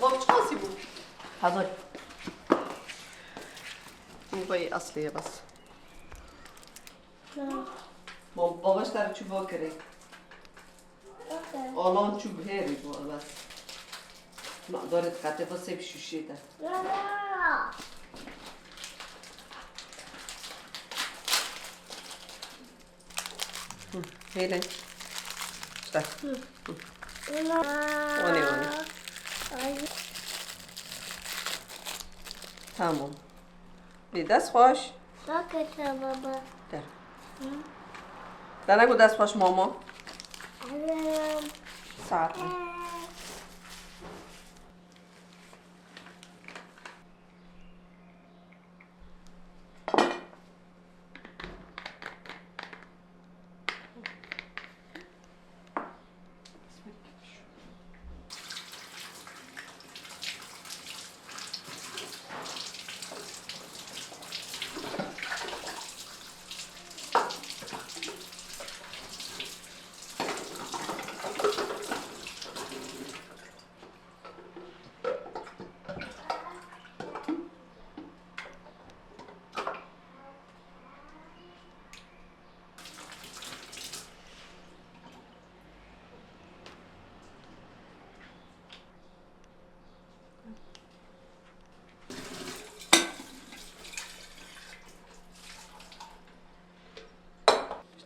بابا شخاصي بو حاضر موباي أصلية بس باباش داره چوب ها کرد آلان چوب هری بس دارد قطعه با سیب شوشیده هیلن شتا وانی تمام بی دست خوش ساکت بابا در نگو دست خوش ماما ساعت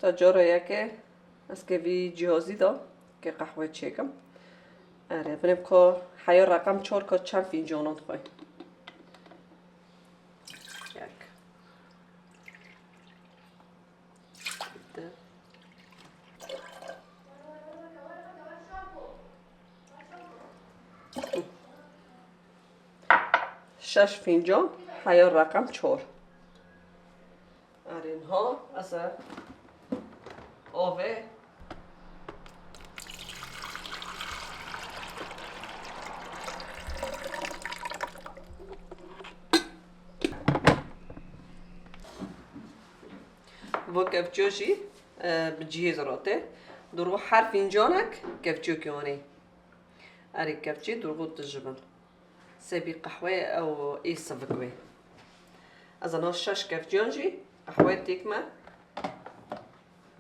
تا جارا که از که وی جهازی دا که قهوه چکم اره بنیم که حیا رقم 4 که چند فنجانات خواه یک ده 6 فنجان حیا رقم 4 اره اینها از آوه و کفچوشی بجهز راته درو هر فنجانک کفچو کیانی اری کفچی درو تجربن سبی قهوه او ای صفقوی از آنها 6 کفچانجی قهوه تکمه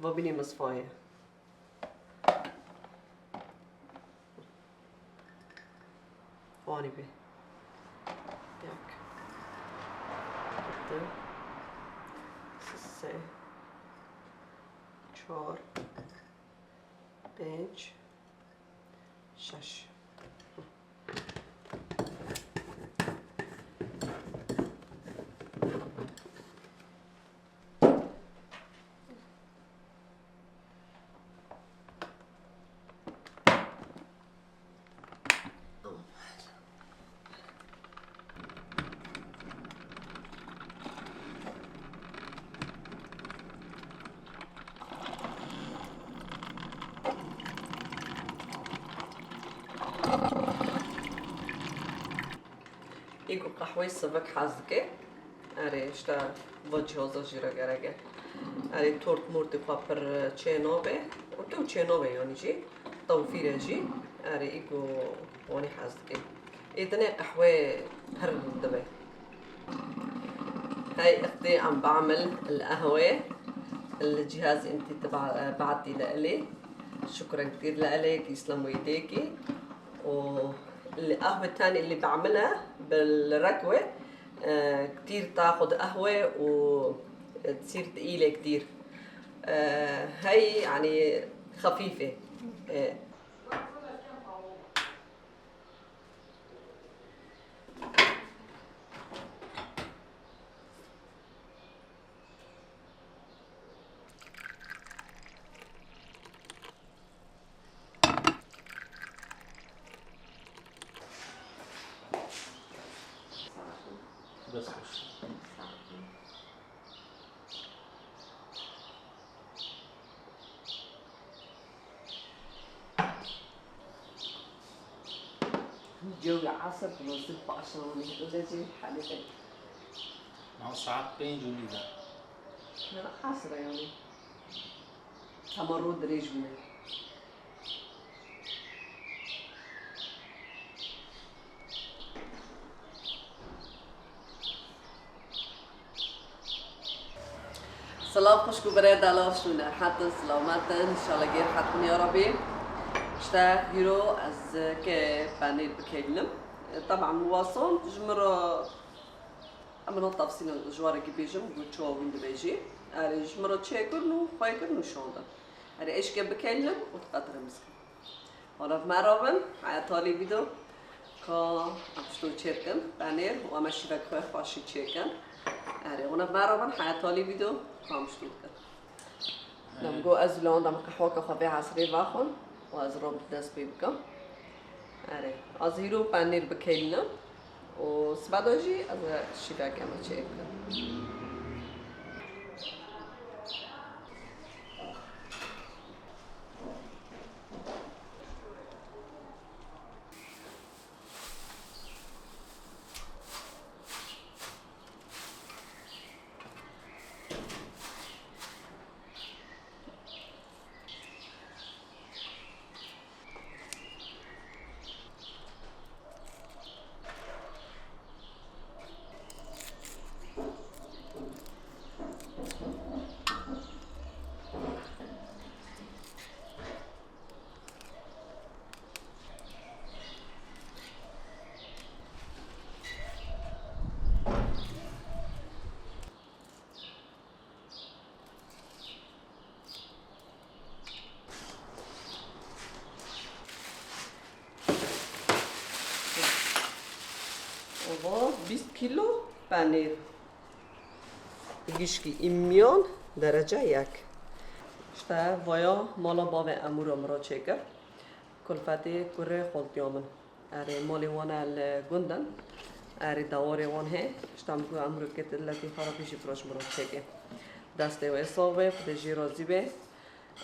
و بینی مصفایه وانی بی یک دو سه 4 5 6 ایگو قهوه سبک حزگه اره اشتا وجهازا جیرا گرگه اره تورت مورتی خواه پر چه نوبه و تو چه نوبه یعنی جی توفیره جی اره ایگو وانی حزگه ایدنه قهوه هر دبه هاي اختي عم بعمل القهوة الجهاز انتي بعتي لإلي شكرا كتير لإلك يسلموا ايديكي والقهوة الثانية اللي بعملها بالركوة كتير تاخد قهوة وتصير تقيلة كتير هاي يعني خفيفة بس خوش جو عصر بنزل بقشروني ولازم حالتك معه ساعات 5 جنيه لا عصرة يعني تمرد رجلنا الله خوشكو بريد على شونا حتى سلامات ان شاء الله غير حتكون يا ربي شتا هيرو از كي بانيل بكيلم طبعا واصل جمرة امنو تفصيل جوارا كي بيجم قلت شو وين بيجي اري جمرة تشيكر نو خايكر نو شوندا اري ايش كي بكيلم وتقدر مسك حالا في مرابن حياتالي فيديو كا اشتو تشيكن بانيل وامشي بك خواشي تشيكن اري وانا في مرابن حياتالي فيديو كام شتو نمگو از لندن قهوه کافه عصری واخون و از روب دست بیبکم. آره از هیرو پنیر بکیلنم و سبادوجی از شیفا کم چه کنم. و 20 کیلو پنیر گیشکی ایمیون درجه یک شتا ویا مالا باو امور مرا چکر کلفتی کره خود بیامن اره مالی وان الگندن اره دواری وان هی شتا مگو امور کت لکی خرابیشی فراش مرا چکر دسته و حسابه پدجی رازی به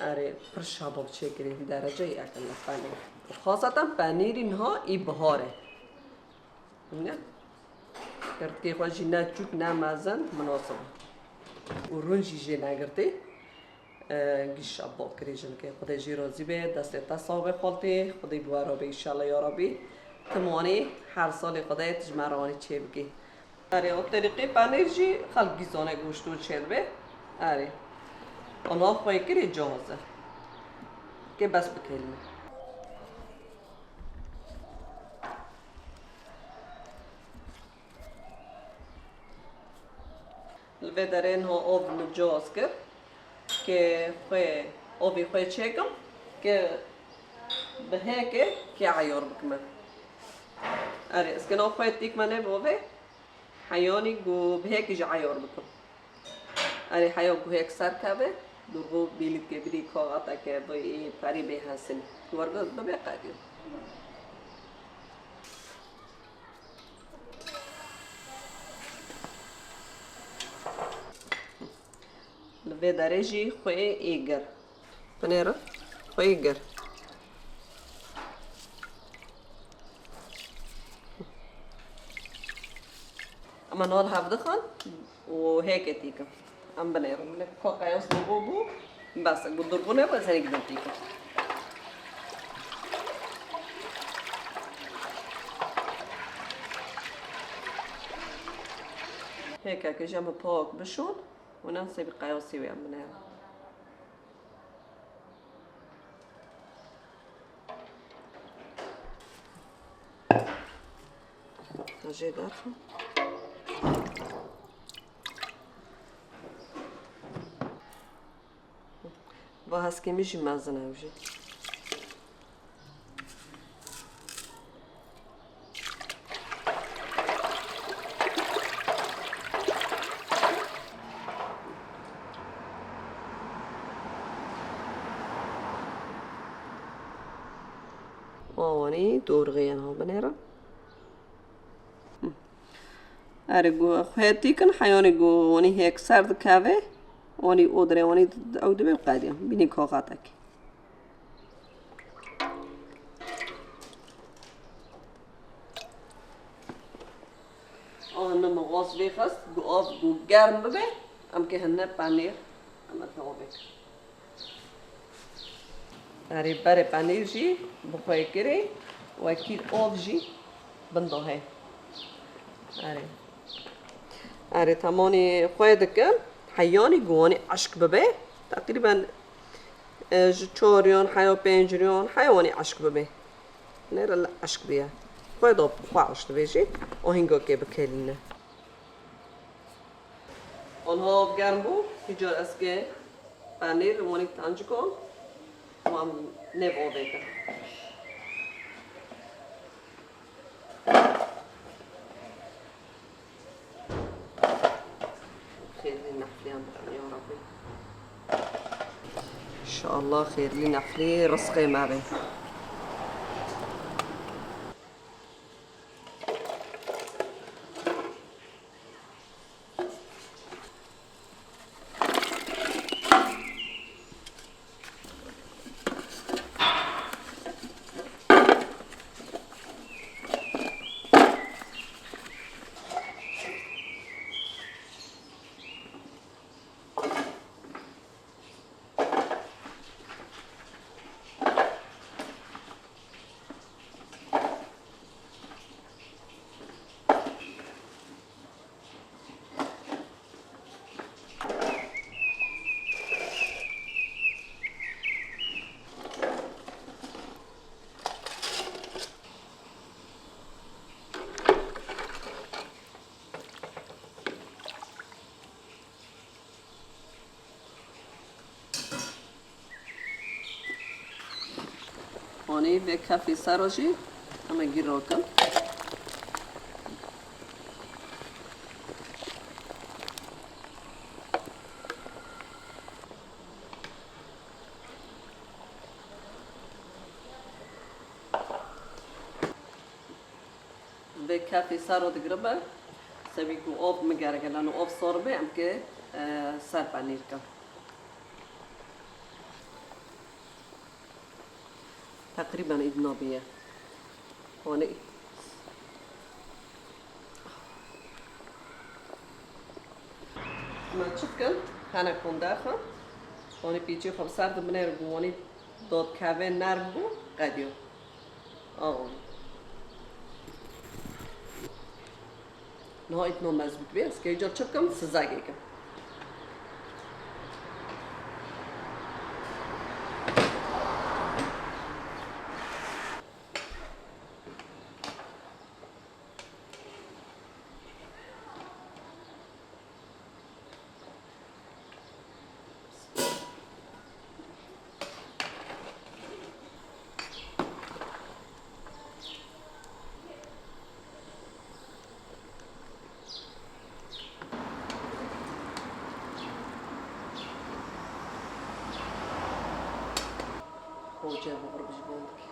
اره پر شباب چکری درجه یک پنیر خاصتا پنیر اینها ای بهاره نه کرد که خواهی نه چوک نه مزن مناسبه و رونجی جی نگرده گیش شباب کریجن که خدای جی رازی به دست تصابه خالته خدای بوارا به ایشالله یا ربی تمانی هر سال خدای تجمرانی چه بگی اره او طریقه پنیر جی خلق گیزانه گوشتو چید به اره آنها خواهی کری جازه که بس بکلمه الفيدرين هو اوف نجوزكر كي خوي اوفي خوي تشيكم كي بهيك كي عيور بكمل اري اسكنو خوي تيك منه بوفي حيوني جو بهيك جي عيور بكم اري حيو جو هيك سر كابه درغو بيلت كي بدي كوغاتا كي بي فري بيحسن ورغو ببيقاديو به درجه خوی ایگر پنیره خوی ایگر اما نال هفته خان و هیک تیکم ام بنیره من کاکایوس بو بس بدرگونه بس هیک دم تیکم هيك که جنب پاک بشون و ننسى بقياسي ويعملها نجي دارخة وهسكي ميجي مازنة وجي واني دور غيانها بنيرة أرجو خيتي كان حيوني جو واني هيك سرد كافي واني أدري واني أودي بالقادم بيني كوغاتك أنا مغاص بيخس جو أف جو جرم ببي أم كهنا بانير أما ثوبك أري بري بانير جي بخوي كري وأكيد أوف جي بندوهي أري تماني خوي دكان حياني جواني عشق ببه تقريبا چهاریان حیا پنجریان حیوانی عشق ببه نره لا عشق بیا خواهد آب خواه بيجي آهنگا که بکلینه آنها آب گرم بو هجار از که پنیر وانی تنج کن و هم نب آبه کن خیلی نفلی هم بکنی یا ربی انشاءالله خیلی نفلی رزقه مبه آنی به کافی سراشی همه گیر رو کن به کافی سر رو دگربه سبی کو آب مگره لانو آب سربه هم که سر پنیر کن تقريبا ايدنا بيه هون ما تشكل هانا كون داخل هون بيجي خب سرد بنير بواني داد كابه نرم بو قديو نهاية نوم مزبوط بيه بس كي جا تشكم سزاقي كم وجه مغرب جبونك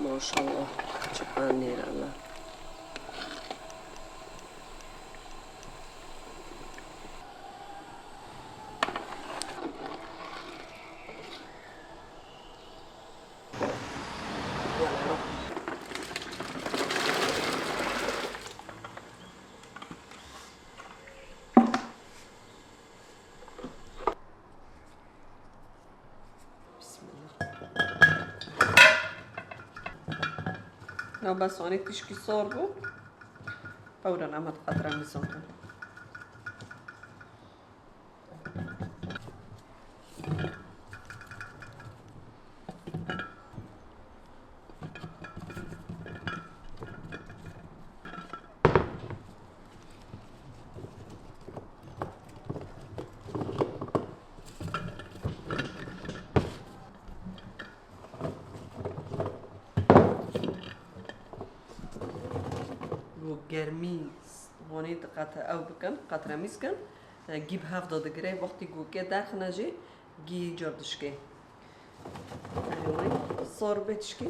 ما شاء الله چقدر نیرالله لو بس هونيك تشكي صوربو فورا عمل قطرة من الزنقة گرمی هونی قطع او بکن قطره میسکن گیب 70 درجه وقتی گوکه داخل نجی گی جردشکی هونی صار بتشکی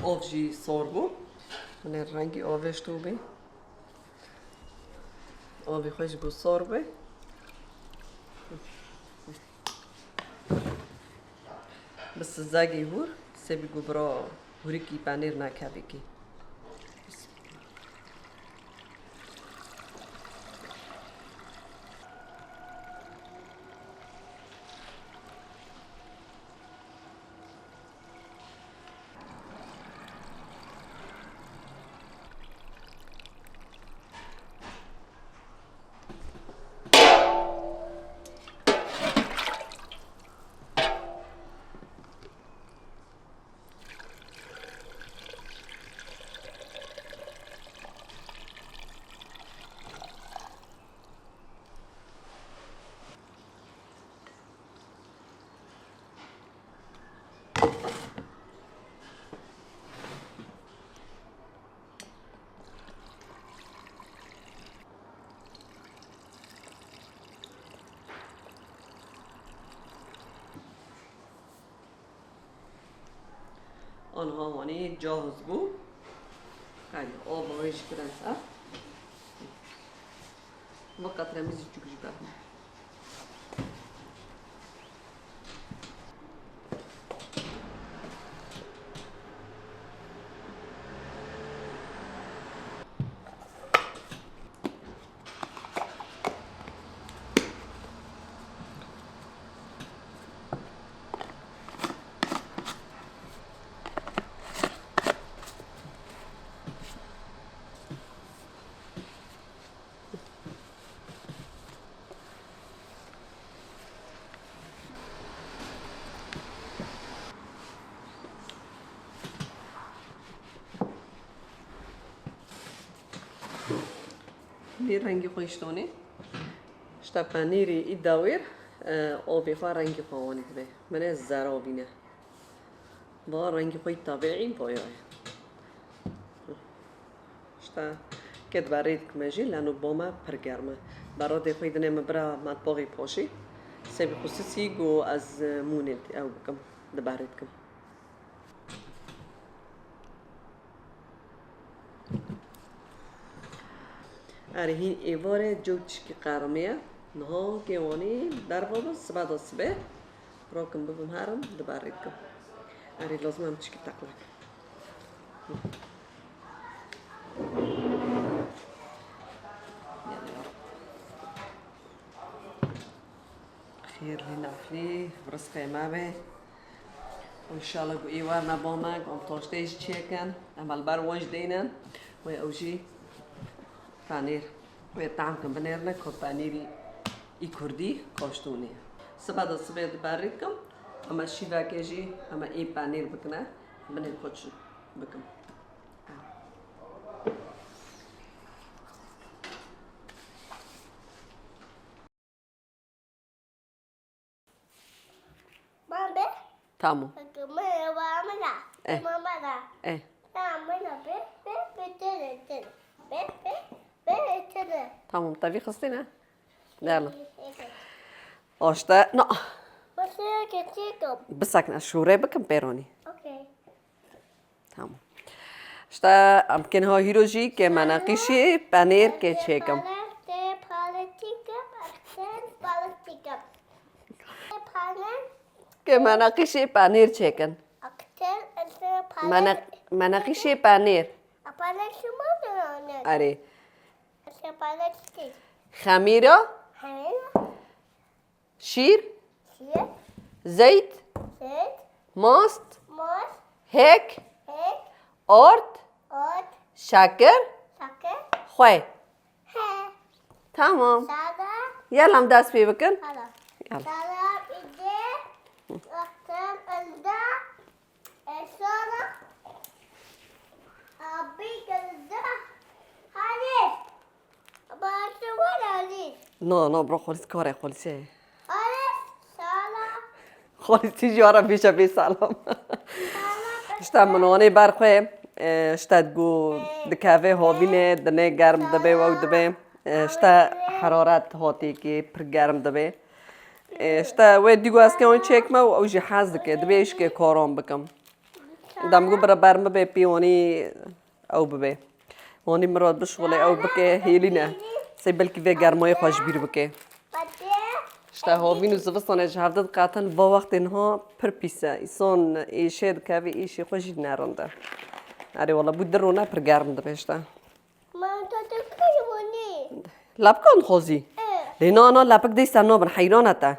آب جی صوربو من رنگی آبش تو بی آبی خوش بو صوربه بس زاگی هور سبی گبرا هوری کی پنیر نکبی کی آنها وانی جاهز بو خیلی آب آیش کرن ها ما قطره میزی چوکش برم پنیر رنگی خوشتونه شتا پنیری ای داویر آبی خواه رنگی خواه به من زرابینه با رنگی خوی طبیعی بایای شتا کد برید کمجی لانو باما پرگرمه برای خوی دنه مبرا مطباقی پاشی سبی خصوصی گو از مونید او بکم دبرید کم هین ایواره جو چکی قرمیه نه گیوانی در بابا سباد سبه راکم ببم هرم دبرید کم لازم هم چکی تقلق خير لنا فيه برس قيمة به وإن شاء الله إيوارنا بومك ومطوشتيش تشيكن أما البار وانج دينا ويأوجي بانير ويطعمكم بنيرنا كو بانيري إي كردي كوشتوني سبادة سبيد باريكم أما الشيفا كيجي أما إي بانير بكنا بنير كوتش بكم تمام إيه إيه تمام طبي خصتنا يلا أشتا نا بسكنا شوري بكم بيروني اوكي تمام أشتا أمكن ها هيروجي كمناقيشي بانير كيتشيكم كمناقيشي بانير تشيكن مناقيشي بانير أري خميرة شير زيت ماست هيك أرد شكر خوي تمام يلا مداس بي بكن يلا لا برو خالص كاري خالص خالص تيجي ورا بيشا بي سلام اشتا منواني برخوي اشتا تقو دكافي هوبينه دنه گرم دبه و دبه اشتا حرارت هاتي كي پر گرم دبه اشتا و دیگو از که اون چک ما و اوجی حز دکه دبه ایش که کارام بکم دام برا برم به پیونی او ببه هونی مراد بشغله او بکه هیلینا سیبل کی به گرمای خوش بیر بکه شتا هاوین و زوستانه جهردت قطعا با وقت اینها پر پیسه ایسان ایشه که وی ایشی خوشی نرانده اره والا بود درونه پر گرم ده بشتا من تتكلمني لبکان خوزی لینا انا لبک دیستا نابن حیرانه تا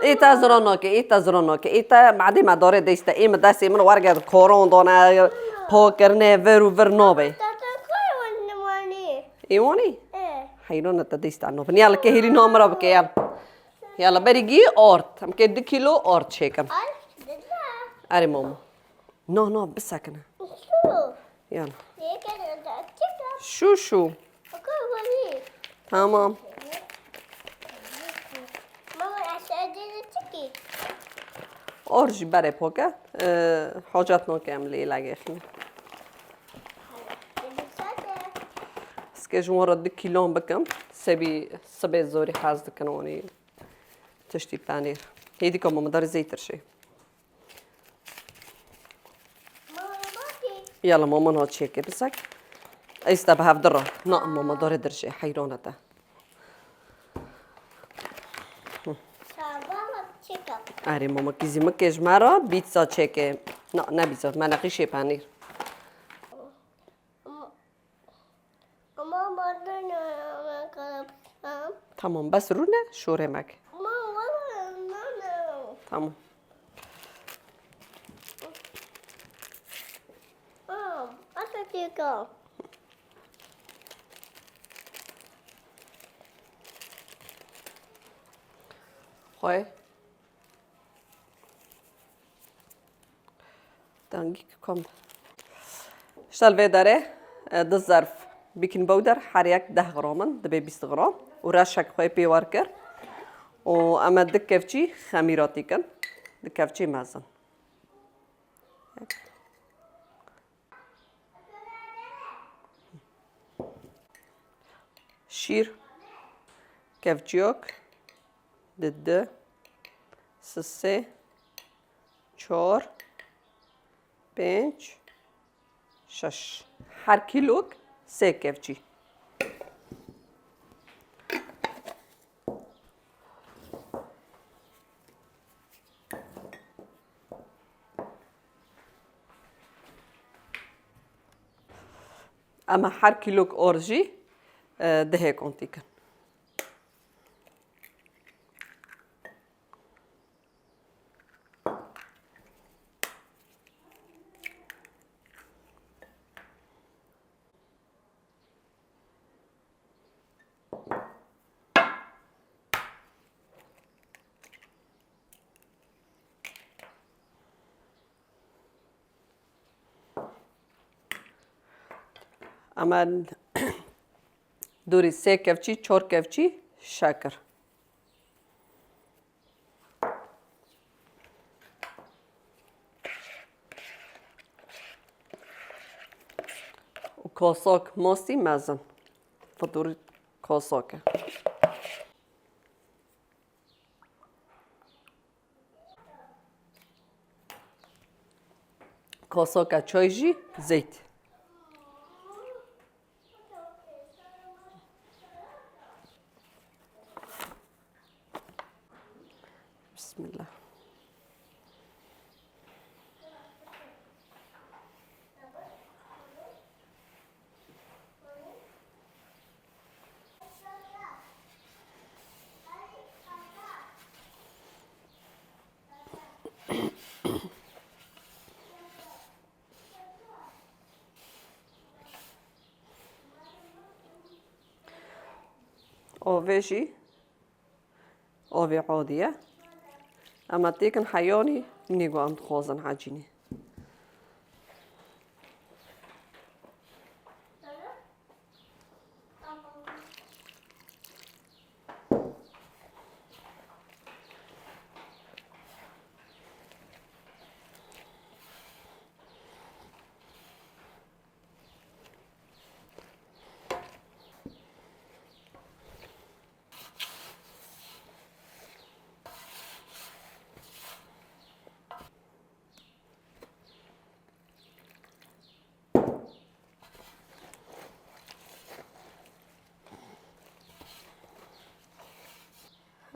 ایتا زراناکه ایتا زراناکه ایتا معدی مداره دیستا ایم دستی من ورگرد کاران دانه پاکرنه ور نابه تتكلمني ایوانی حیرانه تا دیستا نابن یالا که هیلی نامرا بکه یالا بریگی آرد هم که 2 کیلو آرد شکم اره ماما نه بسکنه شو یالا ليه كده تتكلم شو أكلمني تمام ماما أسألني تكي آرجی بره پاکه حاجت ناکم لیلا گیخنه اسکه جوان را 2 کیلو بکم سبی زوری حاز دکنونی تشتی پنیر هیدی که ماما داره زیتر شه ماما بابي یالا ماما نا چیکه بسک ایستا به هفت را نه ماما داره درشه حیرانه تا بابا تكا اره ماما کیزی مکش مرا بیتزا چیکه نه بیتزا منقیشه پنیر ماما دنا كلام تمام بس رو نه شوره مک ماما تمام أسألك خواه دانگی کم اشتال داره 2 ظرف بیکن بودر هر یک 10 گرامن دبی 20 گرام و رشک خواه پیوار کر و اما دکفچی خمیراتی کن دکفچی مزن شیر کفچیوک دده سه 4 5 6 هر کیلوک 3 کفچی اما هر کیلوک آرژی ده کنتی کن اما دوری 3 کفچی 4 کفچی شکر و کاساک ماستی مزن فدوری کاساکه کاساکه چای جی زیت بسم الله آویجی آوی عادیه اما تیکن حیانی نیگو ام خوازن عجینی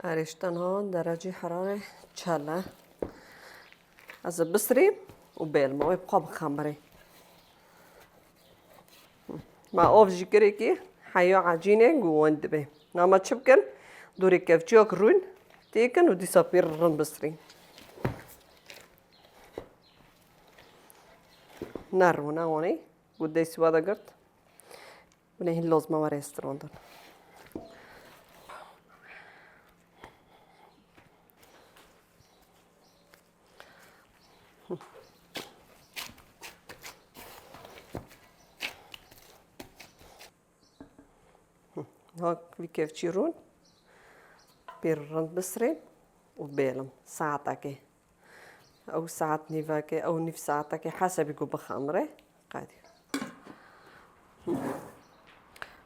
أريشتن هون درجة حرارة تشالا از بسري وبالما ويبقى بخمري ما اوف جيكريكي حيو عجينة جوان دبي ناما تشبكن دوري كيف جيوك رون تيكن ودي سابير رن بسري نارونا هوني ودي سوادا قرد ونهي اللوز ما وريسترون دون هاك كيف تشيرون بيرن بسري وبيلم ساعتك او ساعت نيفاكي او نيف ساعتك حسب يكون بخمره قادي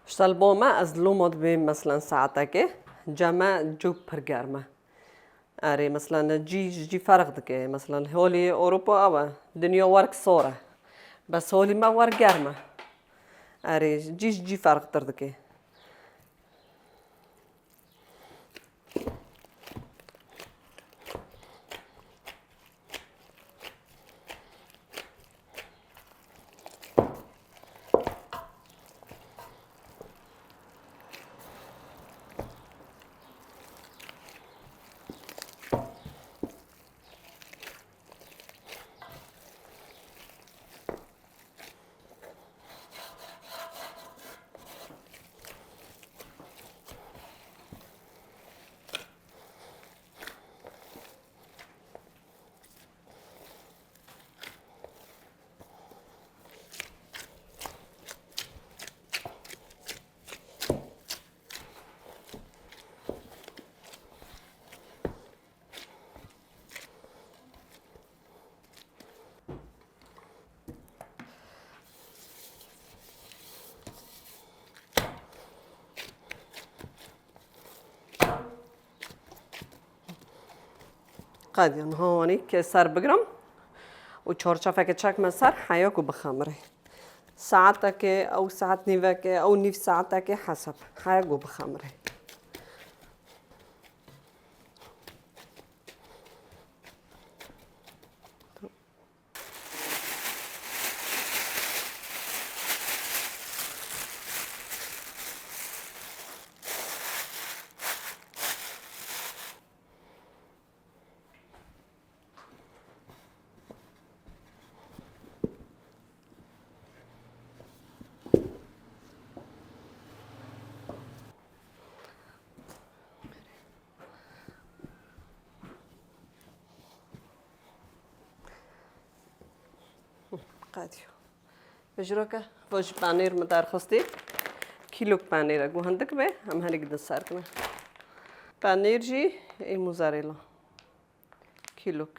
اشتال بوما از لومود بي مثلا ساعتك جمع جو برگرمه اري مثلا جي فرق دكي مثلا هولي اوروبا او دنيا ورك صوره بس هولي ما ورك گرمه اري جي فرق دردكي قادي هوني كسر بقرم وشورشافك تشاك مسار حياكو بخمره ساعتك او ساعت نيفك او نيف ساعتك حسب حياكو بخمره قاديو بجروكا فوج بانير مدار خستي كيلو بانير اگو هندك به هم هنقدر ساركنا بانير جي اي موزاريلا كيلوك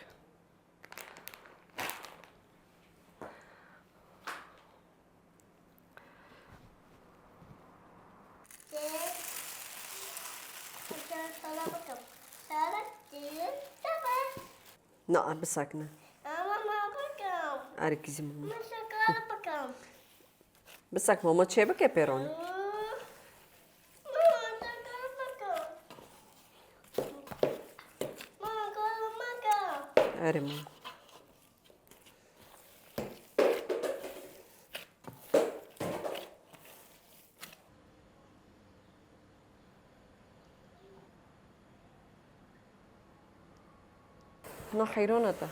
لا بساكنة أركزي ماما بساك ماما تشيبك يا بيرون أري ماما No حيرونتا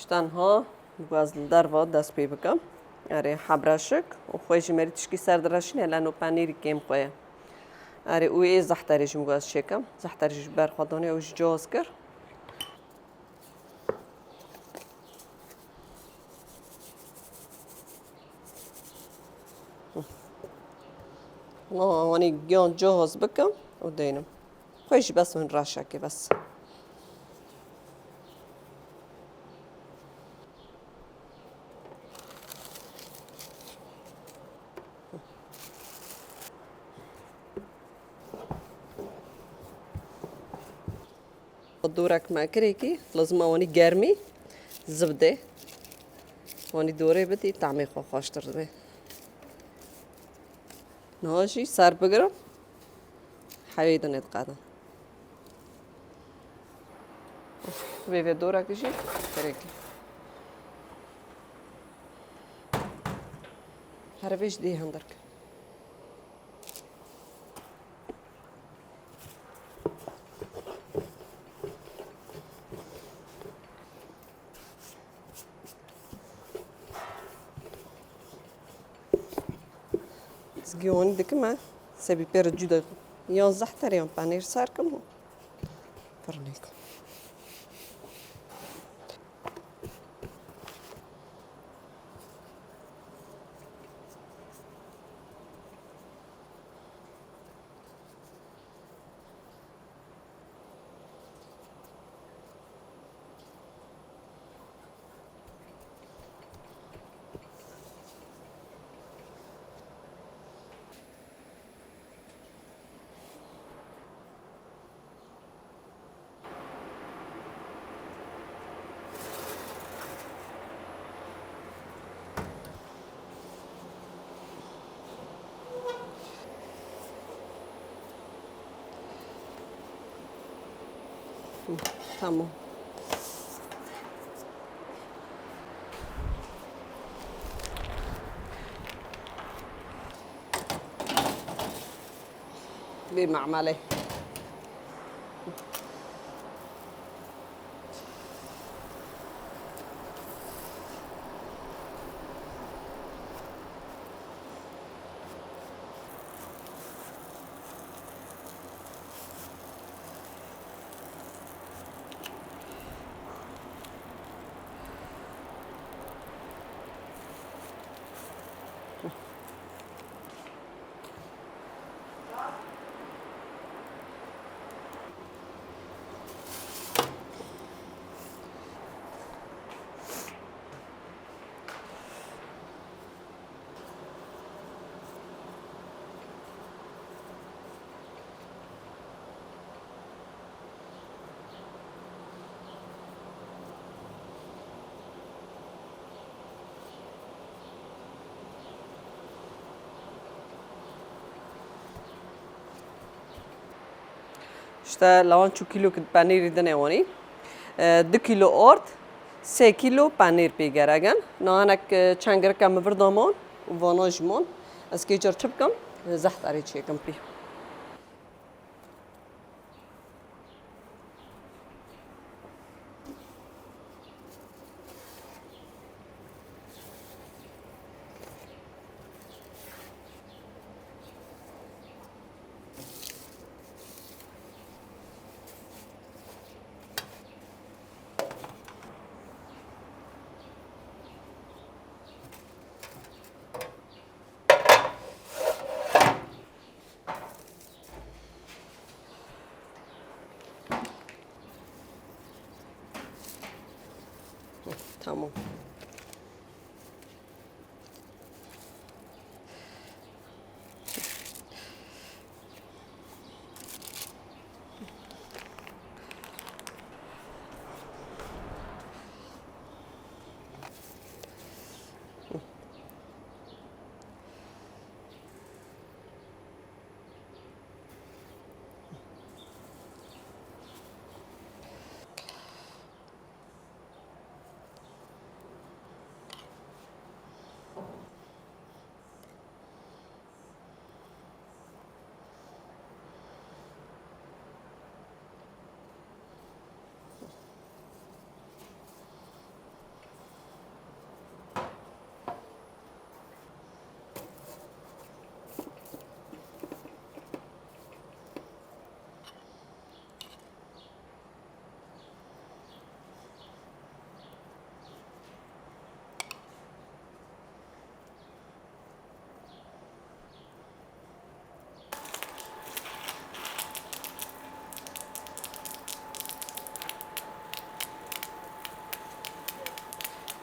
تنها باز در و دست پی بکم اره حبرشک و خویش مری تشکی سر درشنه لانو پنیر کم خواه اره اوی زحترش مگاز شکم زحترش برخوادانه اوش جاز کر وانی گیان جاز بکم و دینم خویش بس من راشکه بس دورك ما كريكي لازم واني گرمي زبده واني دوره بدي طعمي خوشتر به نهاشي سر بگرم حويدا نتقادم بيفي دورك شي كريكي هربيش دي هندرك زگیون دکمه سبی پر جدا یا زحتر یا پنیر سر کم فرنی کن tamam. بمعمله İşte lavan çu kilo panir idene oni. 2 kilo ort, 3 kilo panir پیگرگن. نهانک چنگر کم بردامون و واناجمون. از کی جر چپ کم زحت اری چی کم پی. Tamam.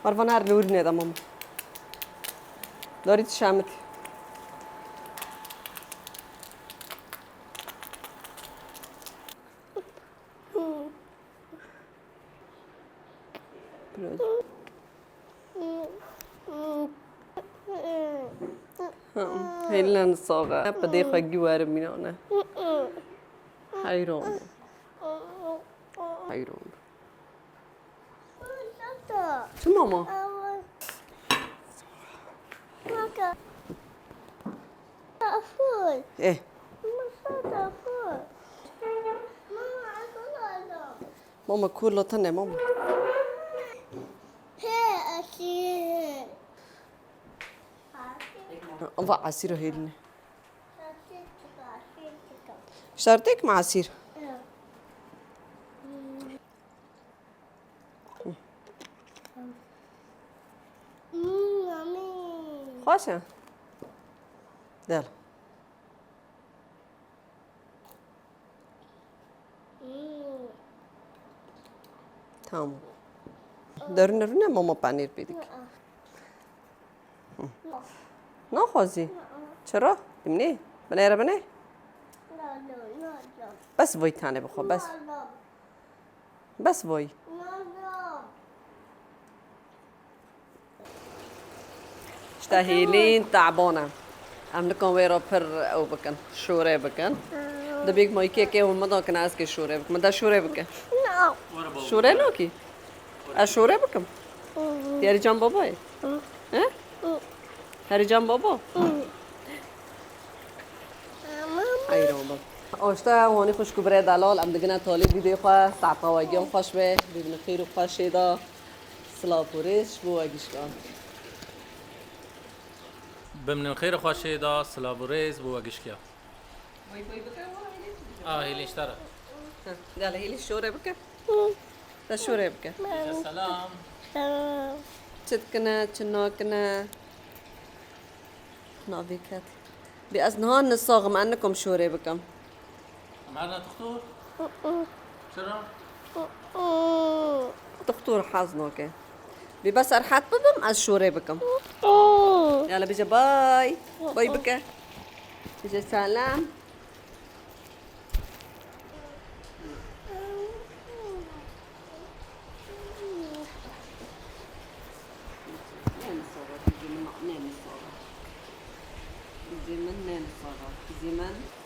مروان هر نور نیده ماما دارید شامتی هیلی نساقه بدی خواهی وارم مینانه حیران حیران چه ماما؟ اه ماما كله تنه ماما انفع عصير هيلني اشتريتك مع عصير خوشة يلا تمام دارین رو نه ماما پنیر بیدیک نه خوازی چرا؟ دمنی؟ بنای را بنای؟ بس وای تانه بخوا بس وای اشتهيلين تعبانة عم لكم ويرا بر أو بكن شوري بكن دبيك ما يكيكي والمضى كان عايز كي شوري بك ما ده شوري بكن شوري نوكي شوري بكم ياري جنب باباي ها هاري جنب بابا أي رابط آشتا هونی خوش کبره دلال ام دگنه تالی ویدیو خواه ساعتا واگیم خوش به ببین خیر و خوش دا سلاپوریش بو اگیشکان بمن خير خوشي دا سلابوريز بو وگشكيا هيلي اشترى يلا هي اللي شوري بك ده شوري بك سلام تتكنا تناكنا نافيكات بأزنهان الصاغم أنكم شوري بكم معنا دكتور شنو دكتور حظنوك بس أرحت ببم از شوري بكم يلا بيجي باي باي بك بيجي سلام زمان